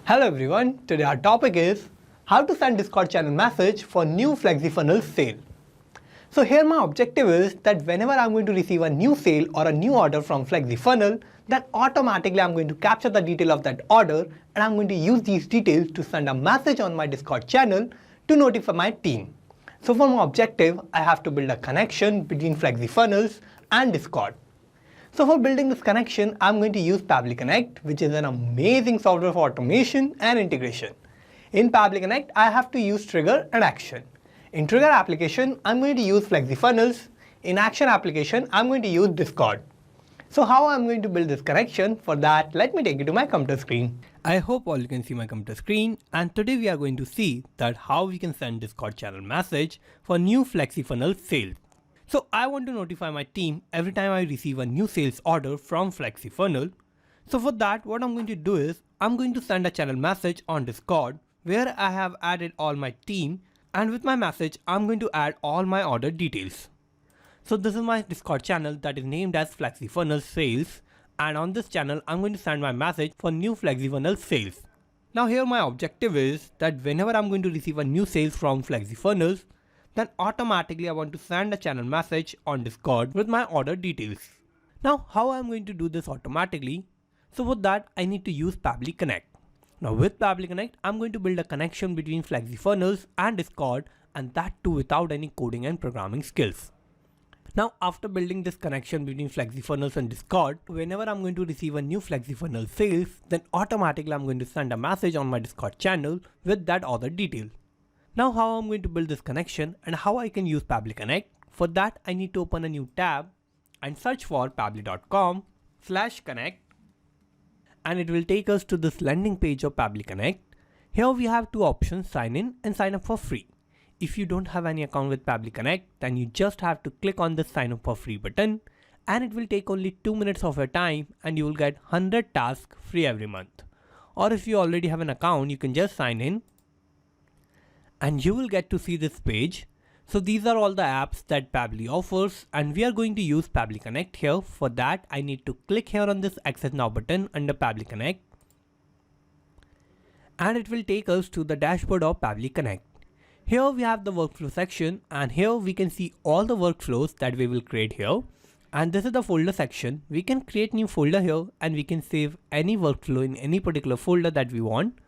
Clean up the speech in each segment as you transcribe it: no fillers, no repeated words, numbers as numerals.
Hello everyone, today our topic is how to send Discord channel message for new FlexiFunnels sale. So here my objective is that whenever I'm going to receive a new sale or a new order from FlexiFunnel, then automatically I'm going to capture the detail of that order and I'm going to use these details to send a message on my Discord channel to notify my team. So for my objective, I have to build a connection between FlexiFunnels and Discord. So for building this connection, I'm going to use Pabbly Connect, which is an amazing software for automation and integration. In Pabbly Connect, I have to use Trigger and Action. In Trigger application, I'm going to use FlexiFunnels. In Action application, I'm going to use Discord. So how I'm going to build this connection? For that, let me take you to my computer screen. I hope all you can see my computer screen, and today we are going to see that how we can send Discord channel message for new FlexiFunnels sales. So I want to notify my team every time I receive a new sales order from FlexiFunnels. So for that, what I'm going to do is I'm going to send a channel message on Discord where I have added all my team, and with my message I'm going to add all my order details. So this is my Discord channel that is named as FlexiFunnels Sales, and on this channel I'm going to send my message for new FlexiFunnels sales. Now here my objective is that whenever I'm going to receive a new sales from FlexiFunnels, then automatically I want to send a channel message on Discord with my order details. Now how I'm going to do this automatically? So for that I need to use Pabbly Connect. Now with Pabbly Connect, I'm going to build a connection between FlexiFunnels and Discord, and that too without any coding and programming skills. Now after building this connection between FlexiFunnels and Discord, whenever I'm going to receive a new FlexiFunnels sales, then automatically I'm going to send a message on my Discord channel with that order detail. Now how I'm going to build this connection and how I can use Pabbly Connect? For that I need to open a new tab and search for pabbly.com/connect, and it will take us to this landing page of Pabbly Connect. Here we have two options, sign in and sign up for free. If you don't have any account with Pabbly Connect, then you just have to click on the sign up for free button, and it will take only 2 minutes of your time and you will get 100 tasks free every month. Or if you already have an account, you can just sign in and you will get to see this page. So these are all the apps that Pabbly offers, and we are going to use Pabbly Connect here. For that I need to click here on this Access Now button under Pabbly Connect, and it will take us to the dashboard of Pabbly Connect. Here we have the workflow section, and here we can see all the workflows that we will create here. And this is the folder section. We can create new folder here and we can save any workflow in any particular folder that we want.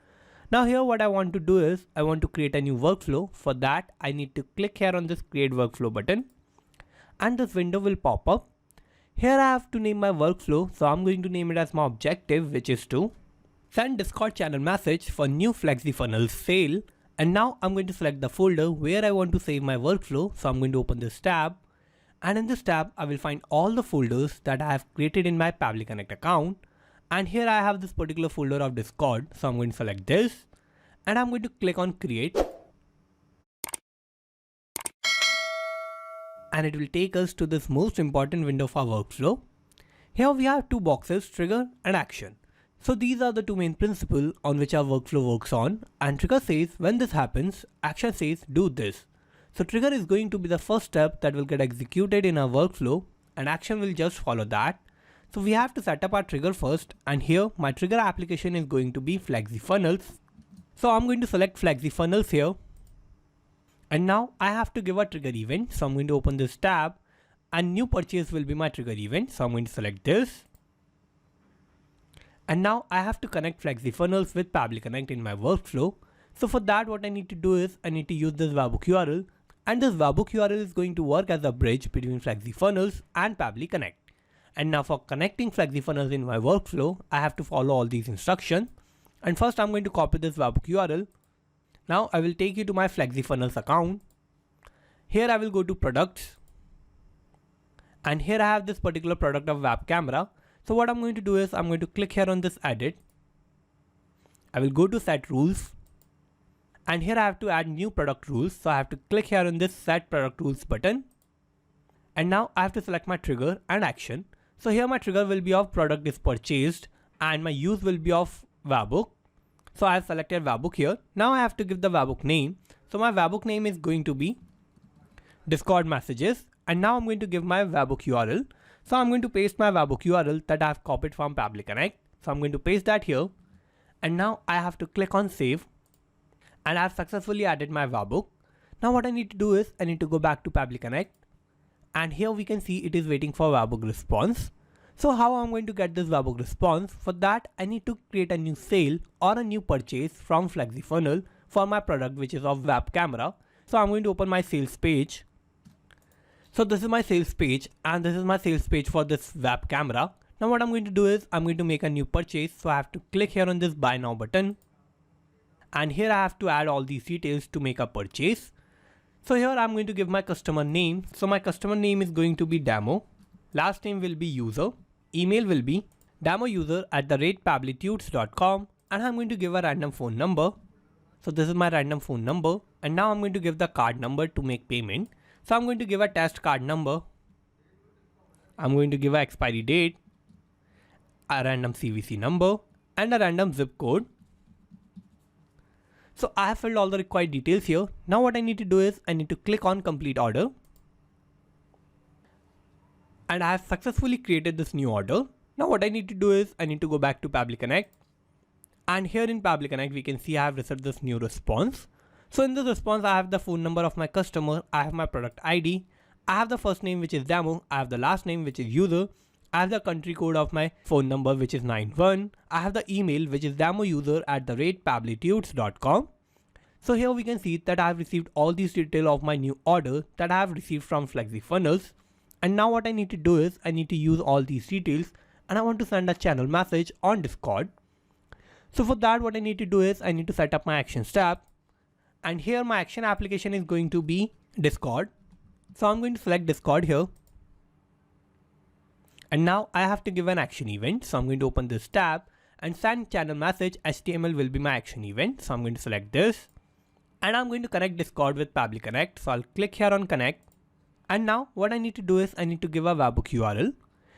Now here what I want to do is I want to create a new workflow. For that I need to click here on this create workflow button, and this window will pop up. Here I have to name my workflow, so I'm going to name it as my objective, which is to send Discord channel message for new FlexiFunnels sale. And now I'm going to select the folder where I want to save my workflow. So I'm going to open this tab, and in this tab I will find all the folders that I have created in my Pabbly Connect account. And here I have this particular folder of Discord, so I'm going to select this and I'm going to click on create, and it will take us to this most important window of our workflow. Here we have two boxes, trigger and action. So these are the two main principles on which our workflow works on, and trigger says when this happens, action says do this. So trigger is going to be the first step that will get executed in our workflow, and action will just follow that. So we have to set up our trigger first, and here my trigger application is going to be FlexiFunnels. So I'm going to select FlexiFunnels here, and now I have to give a trigger event. So I'm going to open this tab, and new purchase will be my trigger event. So I'm going to select this, and now I have to connect FlexiFunnels with Pabbly Connect in my workflow. So for that what I need to do is I need to use this webhook URL, and this webhook URL is going to work as a bridge between FlexiFunnels and Pabbly Connect. And now for connecting FlexiFunnels in my workflow, I have to follow all these instructions. And first I'm going to copy this webhook URL. Now I will take you to my FlexiFunnels account. Here I will go to products, and here I have this particular product of web camera. So what I'm going to do is I'm going to click here on this edit. I will go to set rules, and here I have to add new product rules. So I have to click here on this set product rules button, and now I have to select my trigger and action. So here my trigger will be of product is purchased, and my use will be of webhook. So I have selected webhook here. Now I have to give the webhook name. So my webhook name is going to be Discord messages, and now I'm going to give my webhook URL. So I'm going to paste my webhook URL that I have copied from Pabbly Connect. So I'm going to paste that here, And now I have to click on save, and I have successfully added my webhook. Now what I need to do is I need to go back to Pabbly Connect, and here we can see it is waiting for webhook response. So how I'm going to get this webhook response? For that I need to create a new sale or a new purchase from FlexiFunnel for my product, which is of web camera. So I'm going to open my sales page. So this is my sales page, and this is my sales page for this web camera. Now what I'm going to do is I'm going to make a new purchase. So I have to click here on this buy now button, and here I have to add all these details to make a purchase. So here I'm going to give my customer name. So my customer name is going to be Damo. Last name will be user. Email will be damouser@pablitudes.com, and I'm going to give a random phone number. So this is my random phone number, and now I'm going to give the card number to make payment. So I'm going to give a test card number. I'm going to give an expiry date, a random CVC number, and a random zip code. So I have filled all the required details here. Now what I need to do is I need to click on complete order. And I have successfully created this new order. Now what I need to do is I need to go back to Pabbly Connect. And here in Pabbly Connect, we can see I have received this new response. So in this response, I have the phone number of my customer. I have my product ID. I have the first name, which is Damo. I have the last name, which is user. I have the country code of my phone number, which is 91. I have the email, which is damouser@pablitudes.com. So here we can see that I have received all these details of my new order that I have received from FlexiFunnels. And now what I need to do is I need to use all these details, and I want to send a channel message on Discord. So for that, what I need to do is I need to set up my actions tab. And here my action application is going to be Discord. So I'm going to select Discord here. And now I have to give an action event. So I'm going to open this tab and send channel message HTML will be my action event. So I'm going to select this, and I'm going to connect Discord with Pabbly Connect. So I'll click here on connect. And now what I need to do is I need to give a webhook URL.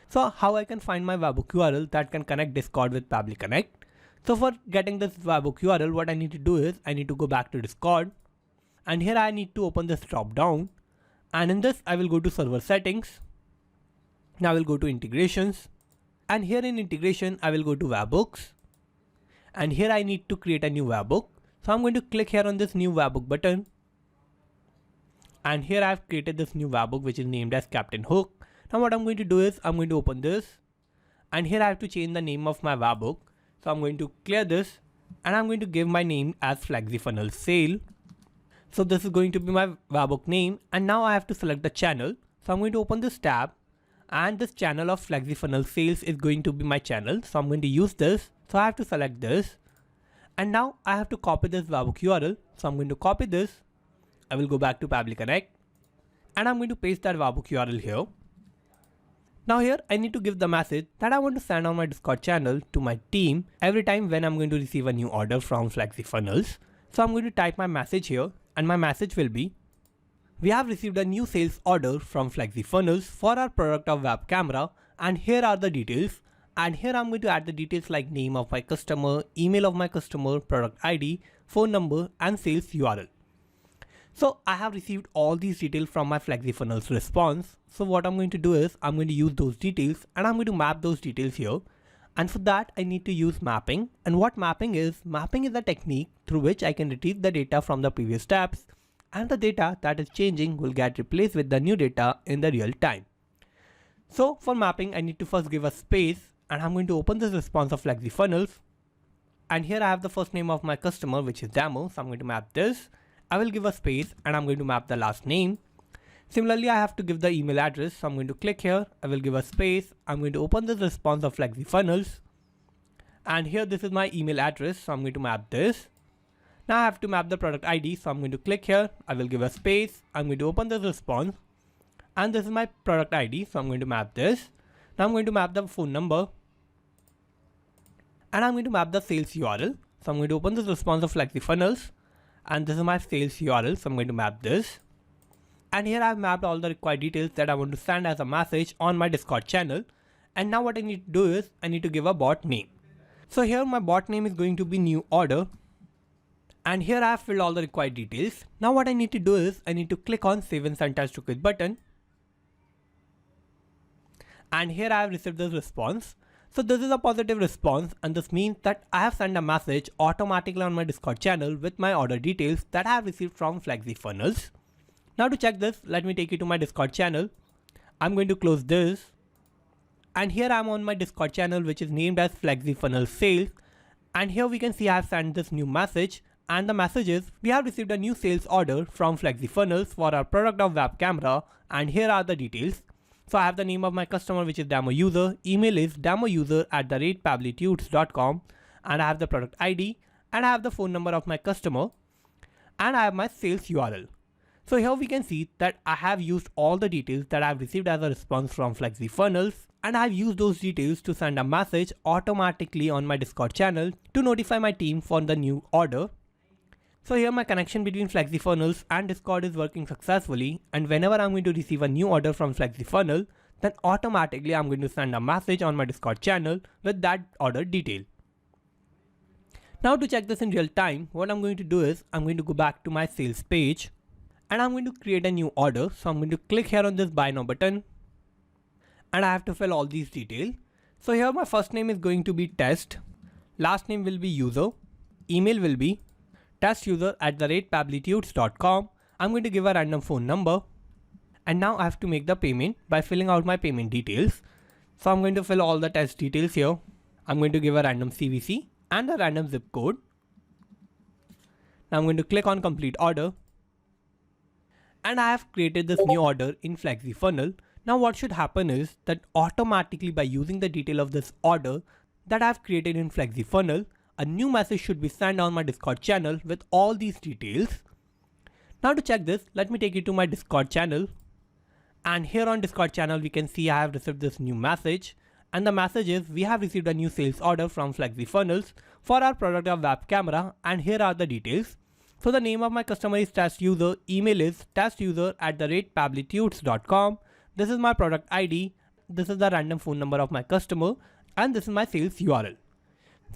So how I can find my webhook URL that can connect Discord with Pabbly Connect? So for getting this webhook URL, what I need to do is I need to go back to Discord, and here I need to open this drop down, and in this I will go to server settings. Now I will go to integrations, and here in integration I will go to webhooks, and here I need to create a new webhook. So I'm going to click here on this new webhook button, and here I have created this new webhook which is named as Captain Hook. Now what I'm going to do is I'm going to open this, and here I have to change the name of my webhook. So I'm going to clear this, and I'm going to give my name as FlexiFunnel Sale. So this is going to be my webhook name, and now I have to select the channel. So I'm going to open this tab, and this channel of FlexiFunnel Sales is going to be my channel. So I'm going to use this. So I have to select this, and now I have to copy this webhook URL. So I'm going to copy this. I will go back to Pabbly Connect, and I'm going to paste that webhook URL here. Now here I need to give the message that I want to send on my Discord channel to my team every time when I'm going to receive a new order from FlexiFunnels. So I'm going to type my message here, and my message will be, we have received a new sales order from FlexiFunnels for our product of web camera, and here are the details. And here I'm going to add the details like name of my customer, email of my customer, product ID, phone number, and sales URL. So I have received all these details from my FlexiFunnels response. So what I'm going to do is I'm going to use those details, and I'm going to map those details here. And for that I need to use mapping. And what mapping is a technique through which I can retrieve the data from the previous steps, and the data that is changing will get replaced with the new data in the real time. So for mapping, I need to first give a space, and I'm going to open this response of FlexiFunnels. And here I have the first name of my customer, which is Damo. So I'm going to map this. I will give a space, and I'm going to map the last name. Similarly, I have to give the email address. So I'm going to click here. I will give a space. I'm going to open this response of FlexiFunnels. And here this is my email address. So I'm going to map this. Now I have to map the product ID. So I'm going to click here. I will give a space. I'm going to open this response. And this is my product ID. So I'm going to map this. Now I'm going to map the phone number. And I'm going to map the sales URL. So I'm going to open this response of FlexiFunnels. And this is my sales URL. So I'm going to map this. And here I've mapped all the required details that I want to send as a message on my Discord channel. And now what I need to do is I need to give a bot name. So here my bot name is going to be new order. And here I have filled all the required details. Now what I need to do is I need to click on save and send test to quit button. And here I have received this response. So this is a positive response, and this means that I have sent a message automatically on my Discord channel with my order details that I have received from FlexiFunnels. Now to check this, let me take you to my Discord channel. I'm going to close this. And here I'm on my Discord channel, which is named as FlexiFunnels Sales. And here we can see I have sent this new message, and the message is we have received a new sales order from FlexiFunnels for our product of web camera, and here are the details. So I have the name of my customer, which is demo user, email is demoUser@pablitudes.com, and I have the product ID, and I have the phone number of my customer, and I have my sales URL. So here we can see that I have used all the details that I have received as a response from FlexiFunnels, and I have used those details to send a message automatically on my Discord channel to notify my team for the new order. So here my connection between FlexiFunnels and Discord is working successfully, and whenever I'm going to receive a new order from FlexiFunnel, then automatically I'm going to send a message on my Discord channel with that order detail. Now to check this in real time, what I'm going to do is I'm going to go back to my sales page, and I'm going to create a new order. So I'm going to click here on this buy now button, and I have to fill all these details. So here my first name is going to be test, last name will be user, email will be testuser@pablitudes.com. I'm going to give a random phone number, and now I have to make the payment by filling out my payment details. So I'm going to fill all the test details here. I'm going to give a random CVC and a random zip code. Now I'm going to click on complete order, and I have created this new order in FlexiFunnel. Now what should happen is that automatically by using the detail of this order that I have created in FlexiFunnel, a new message should be sent on my Discord channel with all these details. Now to check this, let me take you to my Discord channel, and here on Discord channel we can see I have received this new message, and the message is we have received a new sales order from FlexiFunnels for our product of web camera, and here are the details. So the name of my customer is testuser, email is testuser@pablitudes.com. This is my product ID, this is the random phone number of my customer, and this is my sales URL.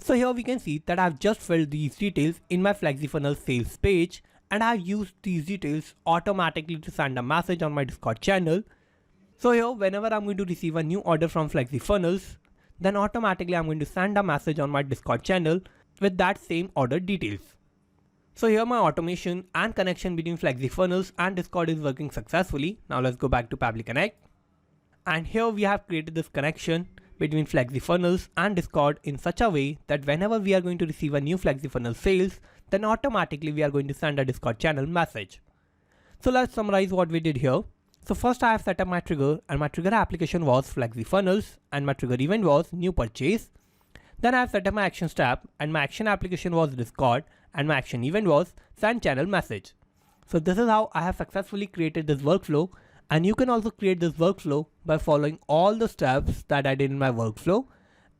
So here we can see that I have just filled these details in my FlexiFunnels sales page, and I have used these details automatically to send a message on my Discord channel. So here whenever I'm going to receive a new order from FlexiFunnels, then automatically I'm going to send a message on my Discord channel with that same order details. So here my automation and connection between FlexiFunnels and Discord is working successfully. Now let's go back to Pabbly Connect. And here we have created this connection between FlexiFunnels and Discord in such a way that whenever we are going to receive a new FlexiFunnels sales, then automatically we are going to send a Discord channel message. So let's summarize what we did here. So first I have set up my trigger, and my trigger application was FlexiFunnels, and my trigger event was new purchase. Then I have set up my actions tab, and my action application was Discord, and my action event was send channel message. So this is how I have successfully created this workflow, and you can also create this workflow by following all the steps that I did in my workflow.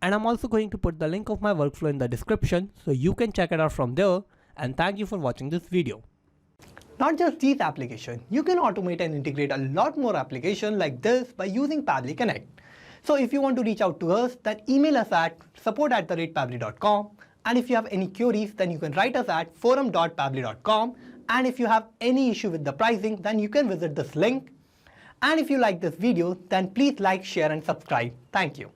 And I'm also going to put the link of my workflow in the description so you can check it out from there. And thank you for watching this video. Not just these applications, you can automate and integrate a lot more applications like this by using Pabbly Connect. So if you want to reach out to us, then email us at support@pabbly.com. And if you have any queries, then you can write us at forum.pabbly.com. And if you have any issue with the pricing, then you can visit this link. And if you like this video, then please like, share and subscribe. Thank you.